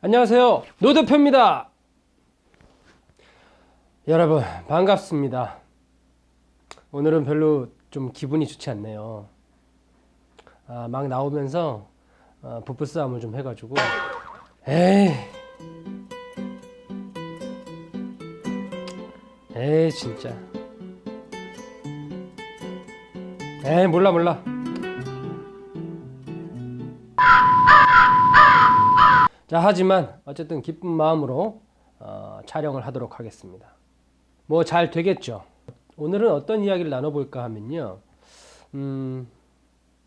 안녕하세요, 노 대표입니다. 여러분 반갑습니다. 오늘은 별로 좀 기분이 좋지 않네요. 막 나오면서 부부싸움을 좀 해가지고 에이 진짜 몰라. 자, 하지만 어쨌든 기쁜 마음으로 촬영을 하도록 하겠습니다. 뭐 잘 되겠죠. 오늘은 어떤 이야기를 나눠볼까 하면요,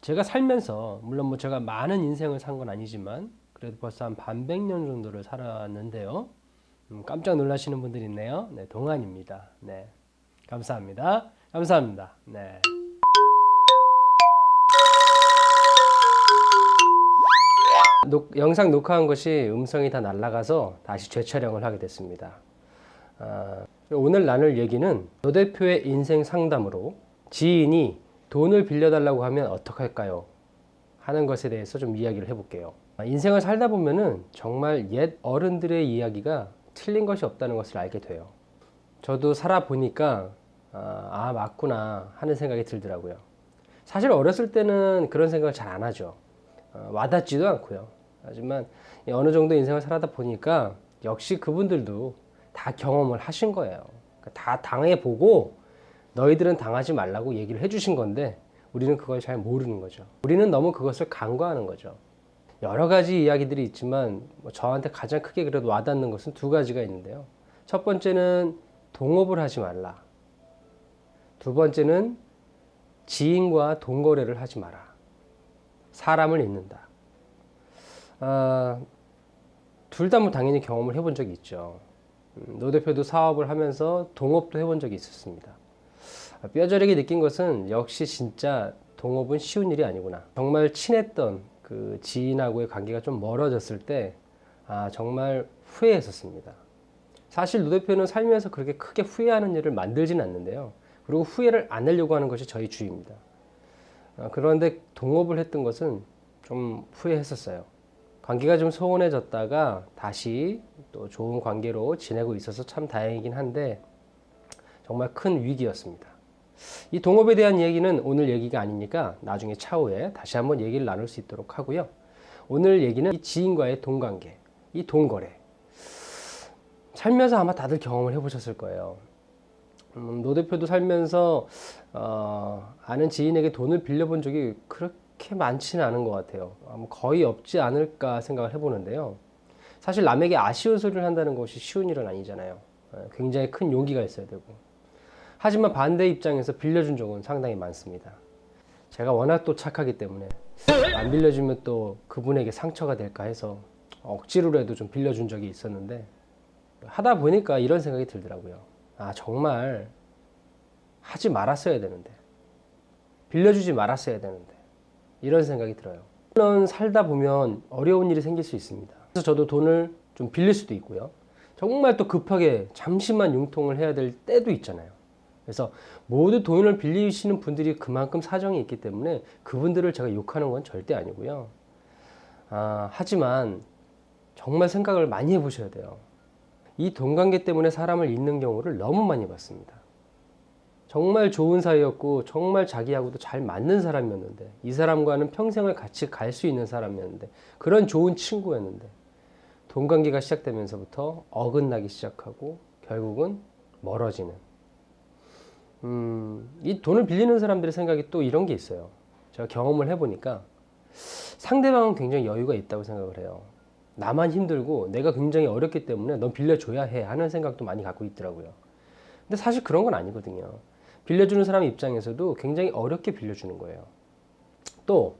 제가 살면서 물론 뭐 제가 많은 인생을 산 건 아니지만 그래도 벌써 한 반백년 정도를 살았는데요. 깜짝 놀라시는 분들이 있네요. 네, 동안입니다. 네, 감사합니다. 네. 영상 녹화한 것이 음성이 다 날아가서 다시 재촬영을 하게 됐습니다. 오늘 나눌 얘기는 노 대표의 인생 상담으로 지인이 돈을 빌려달라고 하면 어떡할까요? 하는 것에 대해서 좀 이야기를 해볼게요. 인생을 살다 보면은 정말 옛 어른들의 이야기가 틀린 것이 없다는 것을 알게 돼요. 저도 살아보니까 맞구나 하는 생각이 들더라고요. 사실 어렸을 때는 그런 생각을 잘 안 하죠. 와닿지도 않고요. 하지만 어느 정도 인생을 살아다 보니까 역시 그분들도 다 경험을 하신 거예요. 다 당해보고 너희들은 당하지 말라고 얘기를 해주신 건데 우리는 그걸 잘 모르는 거죠. 우리는 너무 그것을 간과하는 거죠. 여러 가지 이야기들이 있지만 저한테 가장 크게 그래도 와닿는 것은 두 가지가 있는데요. 첫 번째는 동업을 하지 말라. 두 번째는 지인과 돈거래를 하지 마라. 사람을 잊는다. 둘 다 뭐 당연히 경험을 해본 적이 있죠. 노 대표도 사업을 하면서 동업도 해본 적이 있었습니다. 뼈저리게 느낀 것은 역시 진짜 동업은 쉬운 일이 아니구나. 정말 친했던 그 지인하고의 관계가 좀 멀어졌을 때 정말 후회했었습니다. 사실 노 대표는 살면서 그렇게 크게 후회하는 일을 만들지는 않는데요. 그리고 후회를 안 하려고 하는 것이 저희 주의입니다. 그런데 동업을 했던 것은 좀 후회했었어요. 관계가 좀 소원해졌다가 다시 또 좋은 관계로 지내고 있어서 참 다행이긴 한데 정말 큰 위기였습니다. 이 동업에 대한 얘기는 오늘 얘기가 아니니까 나중에 차후에 다시 한번 얘기를 나눌 수 있도록 하고요. 오늘 얘기는 이 지인과의 돈관계, 이 돈거래. 살면서 아마 다들 경험을 해보셨을 거예요. 노 대표도 살면서 아는 지인에게 돈을 빌려본 적이 그렇게 많지는 않은 것 같아요. 거의 없지 않을까 생각을 해보는데요. 사실 남에게 아쉬운 소리를 한다는 것이 쉬운 일은 아니잖아요. 굉장히 큰 용기가 있어야 되고. 하지만 반대 입장에서 빌려준 적은 상당히 많습니다. 제가 워낙 또 착하기 때문에 안 빌려주면 또 그분에게 상처가 될까 해서 억지로라도 좀 빌려준 적이 있었는데 하다 보니까 이런 생각이 들더라고요. 정말 하지 말았어야 되는데, 빌려주지 말았어야 되는데, 이런 생각이 들어요. 물론 살다 보면 어려운 일이 생길 수 있습니다. 그래서 저도 돈을 좀 빌릴 수도 있고요. 정말 또 급하게 잠시만 융통을 해야 될 때도 있잖아요. 그래서 모두 돈을 빌리시는 분들이 그만큼 사정이 있기 때문에 그분들을 제가 욕하는 건 절대 아니고요. 하지만 정말 생각을 많이 해보셔야 돼요. 이 돈 관계 때문에 사람을 잃는 경우를 너무 많이 봤습니다. 정말 좋은 사이였고 정말 자기하고도 잘 맞는 사람이었는데 이 사람과는 평생을 같이 갈 수 있는 사람이었는데 그런 좋은 친구였는데 돈 관계가 시작되면서부터 어긋나기 시작하고 결국은 멀어지는 이 돈을 빌리는 사람들의 생각이 또 이런 게 있어요. 제가 경험을 해보니까 상대방은 굉장히 여유가 있다고 생각을 해요. 나만 힘들고 내가 굉장히 어렵기 때문에 넌 빌려줘야 해 하는 생각도 많이 갖고 있더라고요. 근데 사실 그런 건 아니거든요. 빌려주는 사람 입장에서도 굉장히 어렵게 빌려주는 거예요. 또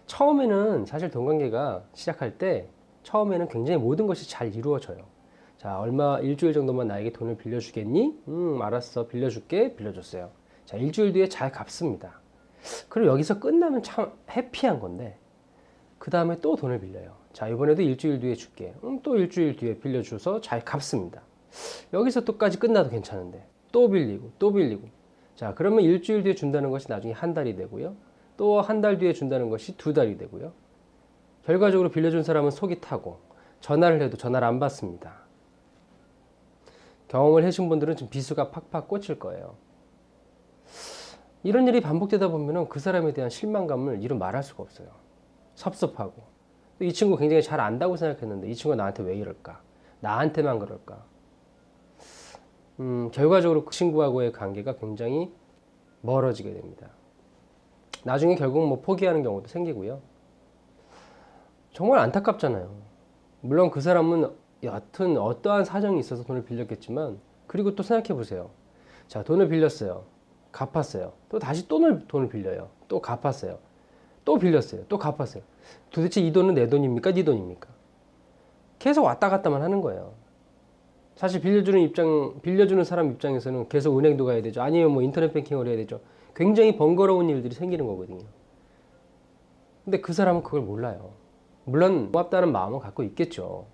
처음에는 사실 돈 관계가 시작할 때 처음에는 굉장히 모든 것이 잘 이루어져요. 자, 일주일 정도만 나에게 돈을 빌려주겠니? 알았어, 빌려줄게. 빌려줬어요. 자, 일주일 뒤에 잘 갚습니다. 그리고 여기서 끝나면 참 해피한 건데 그 다음에 또 돈을 빌려요. 자, 이번에도 일주일 뒤에 줄게. 또 일주일 뒤에 빌려줘서 잘 갚습니다. 여기서 또까지 끝나도 괜찮은데 또 빌리고 또 빌리고. 자, 그러면 일주일 뒤에 준다는 것이 나중에 한 달이 되고요. 또 한 달 뒤에 준다는 것이 두 달이 되고요. 결과적으로 빌려준 사람은 속이 타고 전화를 해도 전화를 안 받습니다. 경험을 해신 분들은 지금 비수가 팍팍 꽂힐 거예요. 이런 일이 반복되다 보면 그 사람에 대한 실망감을 이루 말할 수가 없어요. 섭섭하고. 이 친구 굉장히 잘 안다고 생각했는데 이 친구가 나한테 왜 이럴까? 나한테만 그럴까? 결과적으로 그 친구하고의 관계가 굉장히 멀어지게 됩니다. 나중에 결국 뭐 포기하는 경우도 생기고요. 정말 안타깝잖아요. 물론 그 사람은 여튼 어떠한 사정이 있어서 돈을 빌렸겠지만, 그리고 또 생각해 보세요. 자, 돈을 빌렸어요. 갚았어요. 또 다시 돈을 빌려요. 또 갚았어요. 또 빌렸어요. 또 갚았어요. 도대체 이 돈은 내 돈입니까? 네 돈입니까? 계속 왔다 갔다만 하는 거예요. 사실 빌려주는 사람 입장에서는 계속 은행도 가야 되죠. 아니면 뭐 인터넷 뱅킹을 해야 되죠. 굉장히 번거로운 일들이 생기는 거거든요. 근데 그 사람은 그걸 몰라요. 물론 고맙다는 마음은 갖고 있겠죠.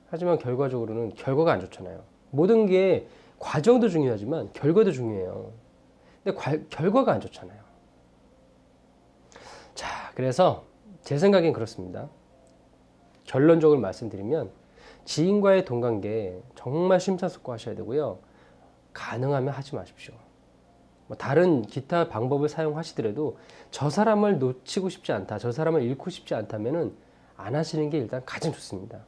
하지만 결과적으로는 결과가 안 좋잖아요. 모든 게 과정도 중요하지만 결과도 중요해요. 근데 결과가 안 좋잖아요. 자, 그래서 제 생각엔 그렇습니다. 결론적으로 말씀드리면 지인과의 돈관계 정말 심사숙고하셔야 되고요. 가능하면 하지 마십시오. 뭐 다른 기타 방법을 사용하시더라도 저 사람을 놓치고 싶지 않다, 저 사람을 잃고 싶지 않다면은 안 하시는 게 일단 가장 좋습니다.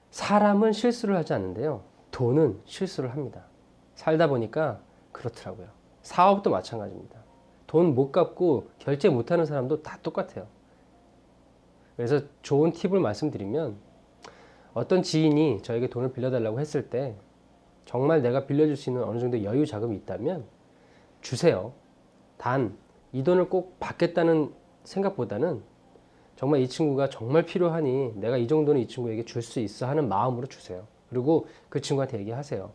사람은 실수를 하지 않는데요. 돈은 실수를 합니다. 살다 보니까 그렇더라고요. 사업도 마찬가지입니다. 돈 못 갚고 결제 못하는 사람도 다 똑같아요. 그래서 좋은 팁을 말씀드리면, 어떤 지인이 저에게 돈을 빌려달라고 했을 때 정말 내가 빌려줄 수 있는 어느 정도 여유 자금이 있다면 주세요. 단 이 돈을 꼭 받겠다는 생각보다는 정말 이 친구가 정말 필요하니 내가 이 정도는 이 친구에게 줄 수 있어 하는 마음으로 주세요. 그리고 그 친구한테 얘기하세요.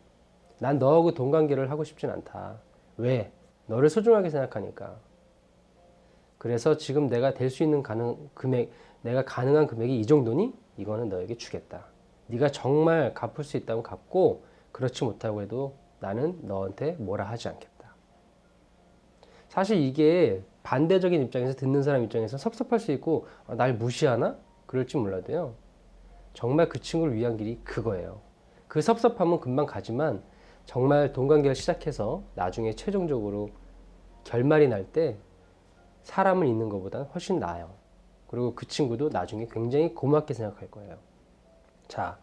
난 너하고 돈 관계를 하고 싶진 않다. 왜? 너를 소중하게 생각하니까. 그래서 지금 내가 될 수 있는 내가 가능한 금액이 이 정도니? 이거는 너에게 주겠다. 네가 정말 갚을 수 있다면 갚고, 그렇지 못하고 해도 나는 너한테 뭐라 하지 않겠다. 사실 이게 반대적인 입장에서 듣는 사람 입장에서 섭섭할 수 있고, 날 무시하나? 그럴지 몰라도요. 정말 그 친구를 위한 길이 그거예요. 그 섭섭함은 금방 가지만 정말 돈 관계를 시작해서 나중에 최종적으로 결말이 날 때 사람을 잃는 것보다 훨씬 나아요. 그리고 그 친구도 나중에 굉장히 고맙게 생각할 거예요. 자,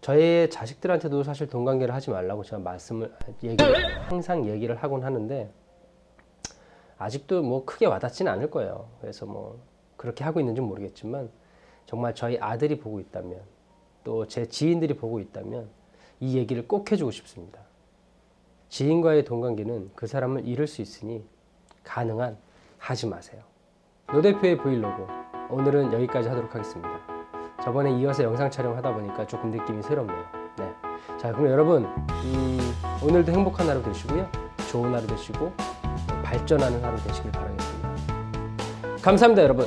저의 자식들한테도 사실 돈 관계를 하지 말라고 제가 항상 얘기를 하곤 하는데, 아직도 뭐 크게 와닿지는 않을 거예요. 그래서 뭐 그렇게 하고 있는지 모르겠지만, 정말 저희 아들이 보고 있다면, 또 제 지인들이 보고 있다면 이 얘기를 꼭 해주고 싶습니다. 지인과의 돈 관계는 그 사람을 잃을 수 있으니 가능한 하지 마세요. 노 대표의 브이로그 오늘은 여기까지 하도록 하겠습니다. 저번에 이어서 영상 촬영하다 보니까 조금 느낌이 새롭네요. 네. 자, 그럼 여러분 오늘도 행복한 하루 되시고요. 좋은 하루 되시고 발전하는 하루 되시길 바라겠습니다. 감사합니다, 여러분.